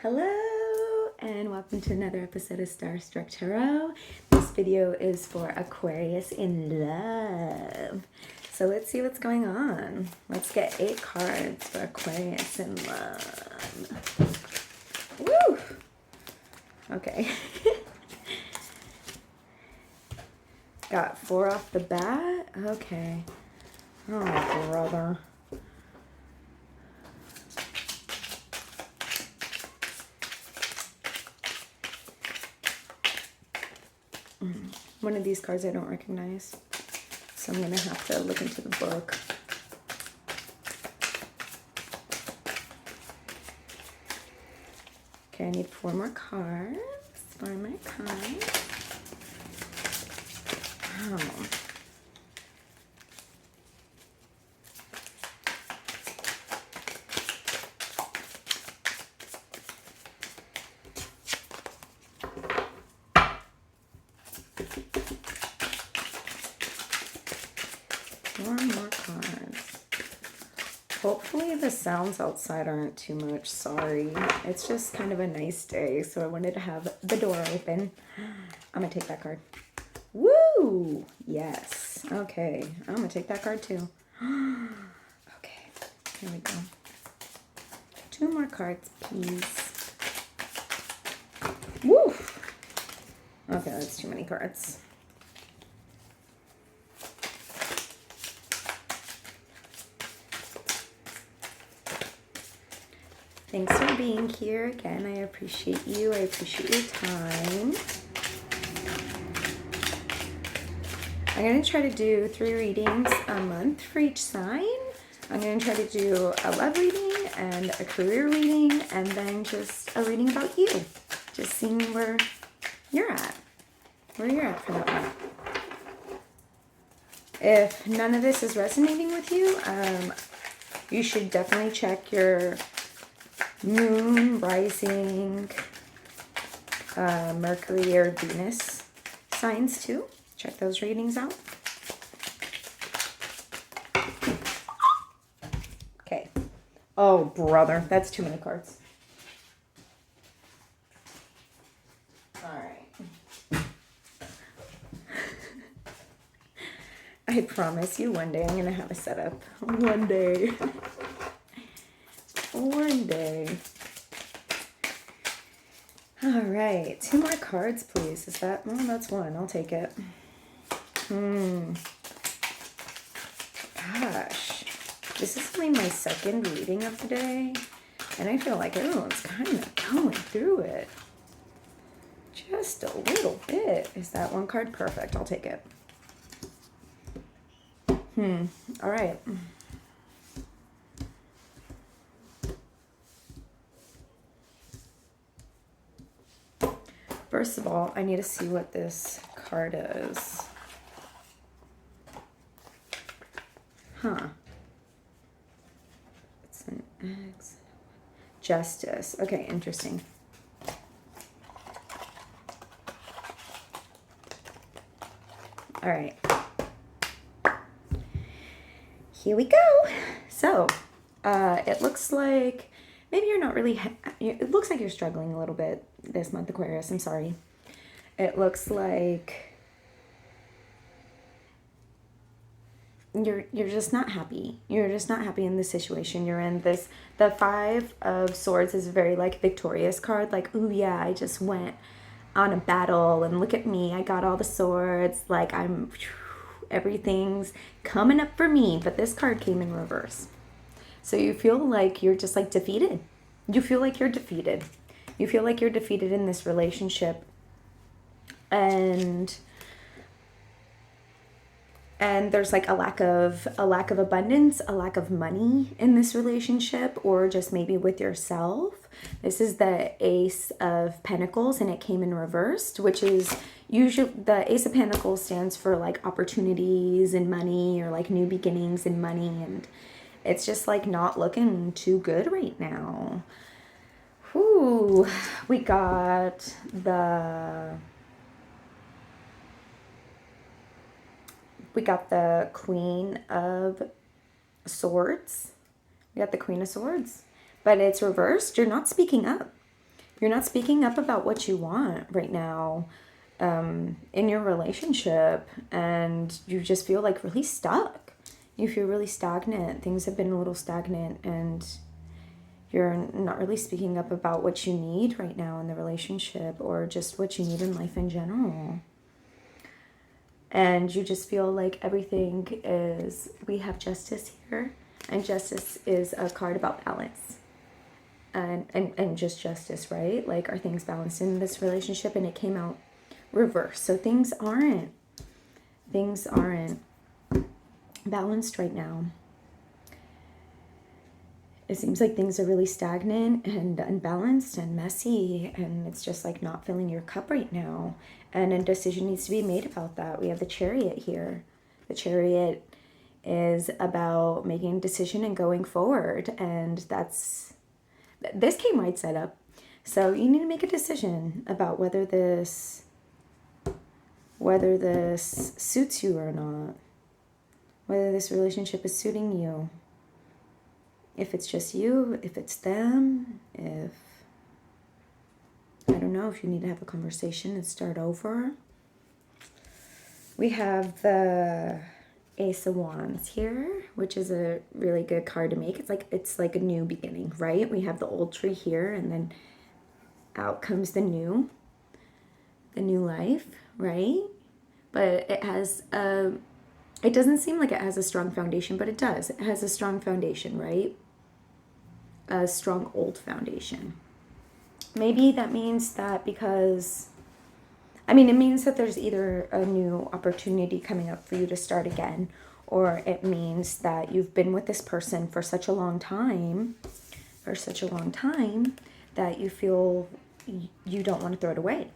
Hello and welcome to another episode of Starstruck Tarot. This video is for Aquarius in love. So let's see what's going on. Let's get 8 cards for Aquarius in love. Woo! Okay. Got 4 off the bat. Okay. Oh, brother. One of these cards I don't recognize, so I'm going to have to look into the book. Okay, I need 4 more cards. 4 more cards. Oh. More cards. Hopefully the sounds outside aren't too much. Sorry. It's just kind of a nice day, so I wanted to have the door open. I'm going to take that card. Woo! Yes. Okay. I'm going to take that card too. Okay. Here we go. 2 more cards, please. Woo! Okay, that's too many cards. Thanks for being here again. I appreciate you. I appreciate your time. I'm going to try to do 3 readings a month for each sign. I'm going to try to do a love reading and a career reading and then just a reading about you. Just seeing where you're at. Where you're at for that one. If none of this is resonating with you, you should definitely check your Moon, Rising, Mercury or Venus signs too. Check those readings out. Okay. Oh, brother. That's too many cards. Alright. I promise you one day I'm going to have a setup. One day. One day. All right, 2 more cards, please. Is that? Well, that's 1. I'll take it. Gosh, this is only my 2nd reading of the day, and I feel like everyone's kind of going through it. Just a little bit. Is that 1 card? Perfect. I'll take it. All right. First of all, I need to see what this card is. Huh. It's an X. Justice. Okay, interesting. All right. Here we go. So, it looks like maybe you're not really, it looks like you're struggling a little bit this month, Aquarius. I'm sorry. It looks like you're just not happy. You're just not happy in the situation you're in. The 5 of Swords is a very like victorious card. Like, ooh yeah, I just went on a battle and look at me. I got all the swords. Like everything's coming up for me. But this card came in reverse. So you feel like you're just like defeated. You feel like you're defeated. You feel like you're defeated in this relationship. And there's like a lack of abundance, a lack of money in this relationship, or just maybe with yourself. This is the Ace of Pentacles, and it came in reversed, which is usually the Ace of Pentacles stands for like opportunities and money, or like new beginnings and money, and it's just like not looking too good right now. Whew, we got the Queen of Swords. We got the Queen of Swords. But it's reversed. You're not speaking up. You're not speaking up about what you want right now in your relationship, and you just feel like really stuck. You feel really stagnant. Things have been a little stagnant, and you're not really speaking up about what you need right now in the relationship, or just what you need in life in general. And you just feel like everything is, we have justice here, and justice is a card about balance. And just justice, right? Like, are things balanced in this relationship? And it came out reverse. So things aren't balanced right now. It seems like things are really stagnant and unbalanced and messy, and it's just like not filling your cup right now. And a decision needs to be made about that. We have the Chariot here. The Chariot is about making a decision and going forward, and this came right side up. So you need to make a decision about whether this suits you or not, whether this relationship is suiting you. If it's just you, if it's them, if, I don't know, if you need to have a conversation and start over. We have the Ace of Wands here, which is a really good card to make. It's like a new beginning, right? We have the old tree here, and then out comes the new life, right? But it doesn't seem like it has a strong foundation, but it does. It has a strong foundation, right? A strong old foundation. Maybe that means that it means that there's either a new opportunity coming up for you to start again, or it means that you've been with this person for such a long time, that you feel you don't want to throw it away.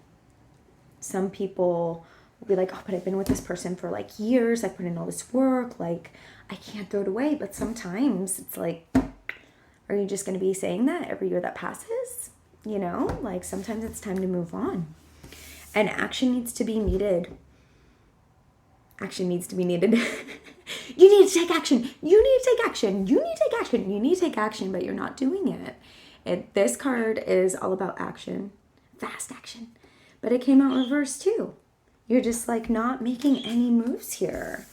Some people will be like, oh, but I've been with this person for like years. I put in all this work. Like, I can't throw it away. But sometimes it's like, are you just going to be saying that every year that passes? You know, like sometimes it's time to move on. And action needs to be needed. Action needs to be needed. You need to take action. You need to take action. You need to take action. You need to take action, but you're not doing it. This card is all about action. Fast action. But it came out reversed too. You're just like not making any moves here.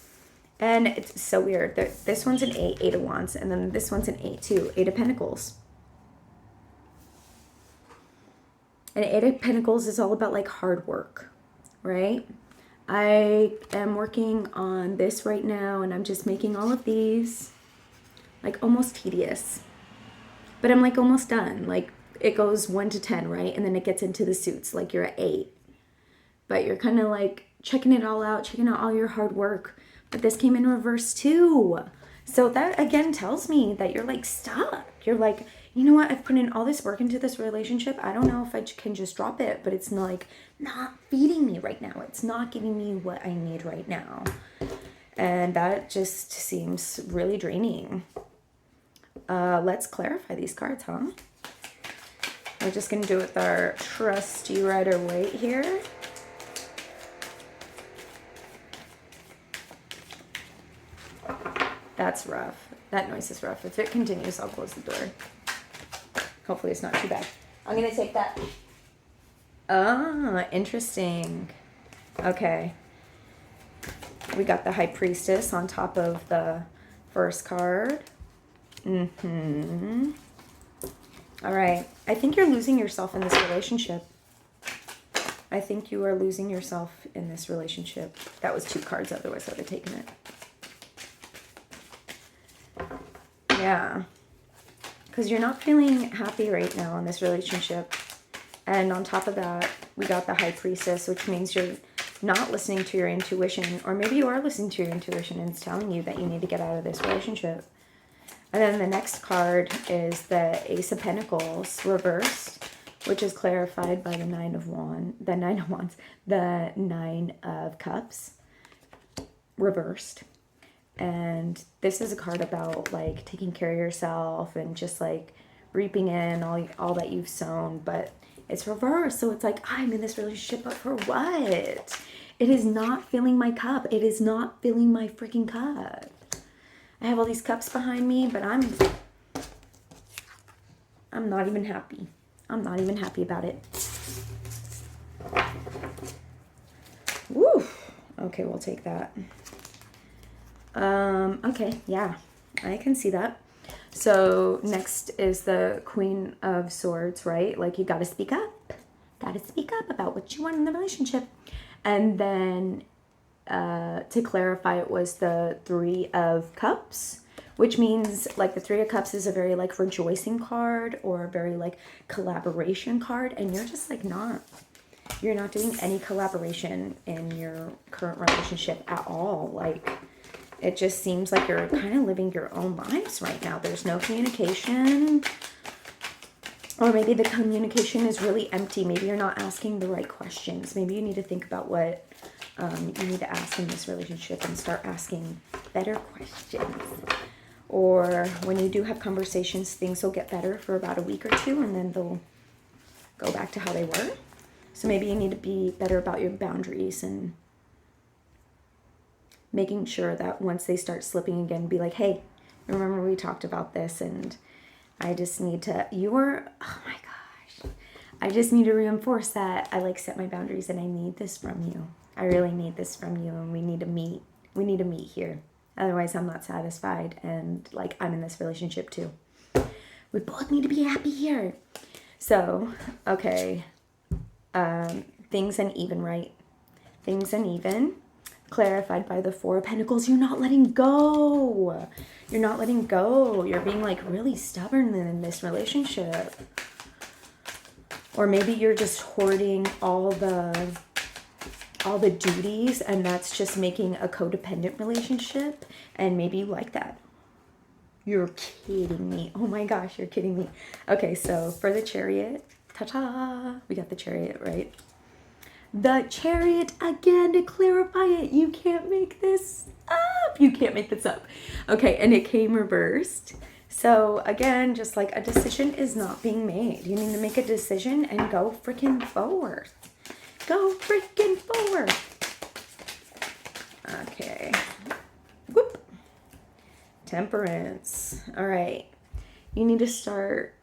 And it's so weird. This one's an 8, 8 of Wands, and then this one's an 8 too, 8 of Pentacles. And 8 of Pentacles is all about like hard work, right? I am working on this right now, and I'm just making all of these like almost tedious. But I'm like almost done. Like it goes 1 to 10, right? And then it gets into the suits, like you're at 8. But you're kind of like checking it all out, checking out all your hard work. But this came in reverse too. So that again tells me that you're like stuck. You're like, you know what? I've put in all this work into this relationship. I don't know if I can just drop it, but it's not feeding me right now. It's not giving me what I need right now. And that just seems really draining. Let's clarify these cards, huh? We're just going to do it with our trusty Rider-Waite here. That's rough. That noise is rough. If it continues, I'll close the door. Hopefully it's not too bad. I'm going to take that. Ah, interesting. Okay. We got the High Priestess on top of the first card. All right. I think you're losing yourself in this relationship. I think you are losing yourself in this relationship. That was 2 cards, otherwise I would have taken it. Yeah. Because you're not feeling happy right now in this relationship. And on top of that, we got the High Priestess, which means you're not listening to your intuition. Or maybe you are listening to your intuition and it's telling you that you need to get out of this relationship. And then the next card is the Ace of Pentacles reversed, which is clarified by the Nine of Cups reversed. And this is a card about like taking care of yourself and just like reaping in all that you've sown, but it's reversed. So it's like, I'm in this relationship, but for what? It is not filling my cup. It is not filling my freaking cup. I have all these cups behind me, but I'm not even happy. I'm not even happy about it. Woo. Okay, we'll take that. Okay, yeah, I can see that. So next is the Queen of Swords, right? Like, you got to speak up. Got to speak up about what you want in the relationship. And then to clarify, it was the Three of Cups, which means like the Three of Cups is a very like rejoicing card or a very like collaboration card. And you're just like you're not doing any collaboration in your current relationship at all. Like, it just seems like you're kind of living your own lives right now. There's no communication. Or maybe the communication is really empty. Maybe you're not asking the right questions. Maybe you need to think about what you need to ask in this relationship and start asking better questions. Or when you do have conversations, things will get better for about a week or two, and then they'll go back to how they were. So maybe you need to be better about your boundaries and making sure that once they start slipping again, be like, hey, remember we talked about this, and I just need to, oh my gosh, I just need to reinforce that I like set my boundaries and I need this from you. I really need this from you, and we need to meet. We need to meet here. Otherwise, I'm not satisfied, and like, I'm in this relationship too. We both need to be happy here. So, okay, things uneven, right? Things uneven. Clarified by the Four of Pentacles. You're not letting go. You're not letting go. You're being like really stubborn in this relationship. Or maybe you're just hoarding all the duties, and that's just making a codependent relationship, and maybe you like that. You're kidding me. Oh my gosh, you're kidding me. Okay, so for the Chariot, ta-ta, we got the Chariot, right? The Chariot, again, to clarify it, you can't make this up. You can't make this up. Okay, and it came reversed. So again, just like a decision is not being made. You need to make a decision and go freaking forward. Go freaking forward. Okay. Whoop. Temperance. All right. You need to start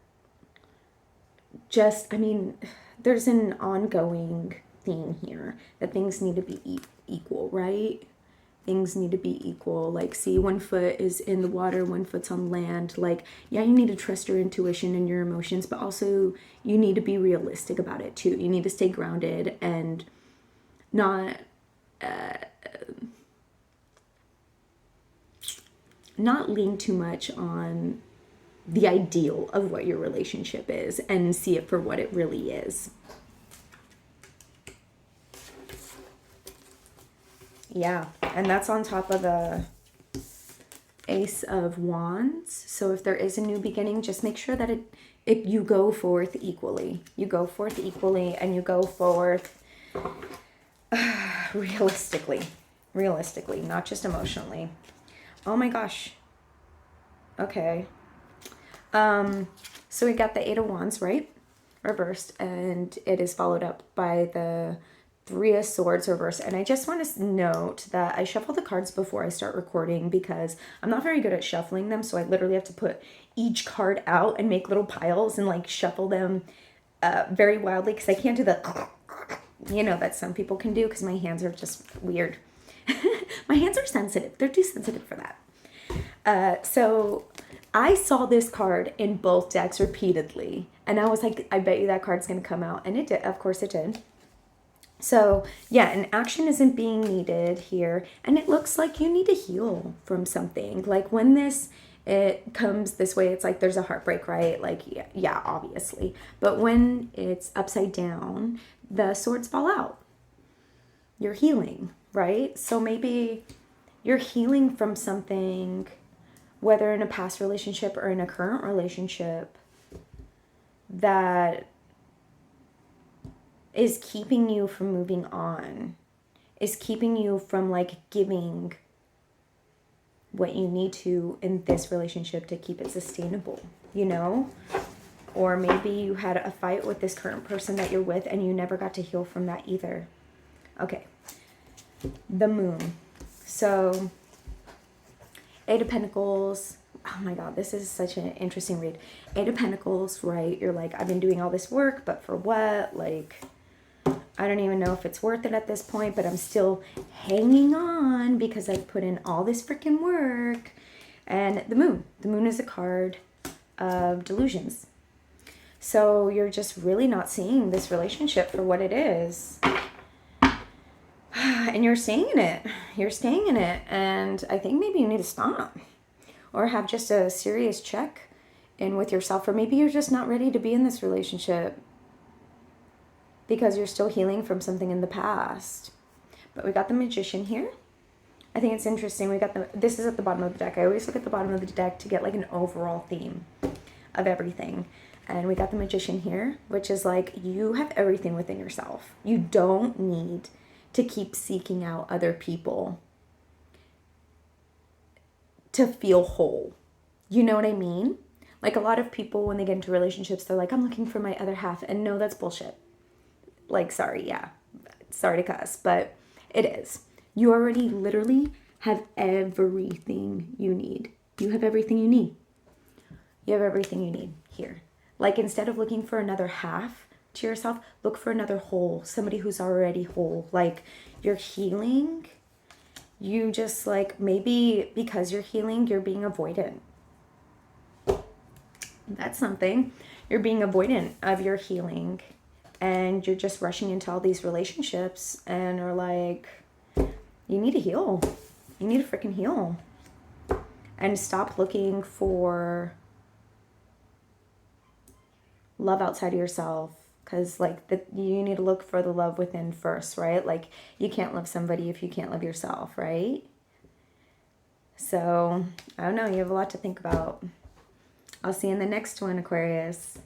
there's an ongoing theme here that things need to be equal, right? Things need to be equal. Like, see, one foot is in the water, one foot's on land. Like, yeah, you need to trust your intuition and your emotions, but also you need to be realistic about it too. You need to stay grounded and not lean too much on the ideal of what your relationship is, and see it for what it really is. Yeah, and that's on top of the Ace of Wands. So if there is a new beginning, just make sure that you go forth equally. You go forth equally, and you go forth realistically, not just emotionally. Oh my gosh. Okay. So we got the Eight of Wands, right? Reversed, and it is followed up by the Three of Swords reversed. And I just want to note that I shuffle the cards before I start recording because I'm not very good at shuffling them. So I literally have to put each card out and make little piles and like shuffle them very wildly, because I can't do the, that some people can do, because my hands are just weird. My hands are sensitive. They're too sensitive for that. So I saw this card in both decks repeatedly, and I was like, I bet you that card's going to come out. And it did. Of course it did. So yeah, an action isn't being needed here. And it looks like you need to heal from something. Like, when it comes this way, it's like there's a heartbreak, right? Like, yeah, obviously. But when it's upside down, the swords fall out. You're healing, right? So maybe you're healing from something, whether in a past relationship or in a current relationship, that is keeping you from moving on, is keeping you from like giving what you need to in this relationship to keep it sustainable, Or maybe you had a fight with this current person that you're with and you never got to heal from that either. Okay. The Moon. So, Eight of Pentacles, oh my God, this is such an interesting read. Eight of Pentacles, right? You're like, I've been doing all this work, but for what? Like, I don't even know if it's worth it at this point, but I'm still hanging on because I've put in all this freaking work. And the Moon. The Moon is a card of delusions. So you're just really not seeing this relationship for what it is. And you're staying in it. You're staying in it. And I think maybe you need to stop. Or have just a serious check in with yourself. Or maybe you're just not ready to be in this relationship because you're still healing from something in the past. But we got the Magician here. I think it's interesting. We got this is at the bottom of the deck. I always look at the bottom of the deck to get like an overall theme of everything. And we got the Magician here, which is like, you have everything within yourself. You don't need to keep seeking out other people to feel whole. You know what I mean? Like, a lot of people, when they get into relationships, they're like, I'm looking for my other half. And no, that's bullshit. Like, sorry, yeah. Sorry to cuss, but it is. You already literally have everything you need. You have everything you need. You have everything you need here. Like, instead of looking for another half to yourself, look for another whole, somebody who's already whole. Like, you're healing. You just, like, maybe because you're healing, you're being avoidant. That's something. You're being avoidant of your healing. And you're just rushing into all these relationships and are like, you need to heal. You need to freaking heal. And stop looking for love outside of yourself. Because, like, you need to look for the love within first, right? Like, you can't love somebody if you can't love yourself, right? So, I don't know. You have a lot to think about. I'll see you in the next one, Aquarius.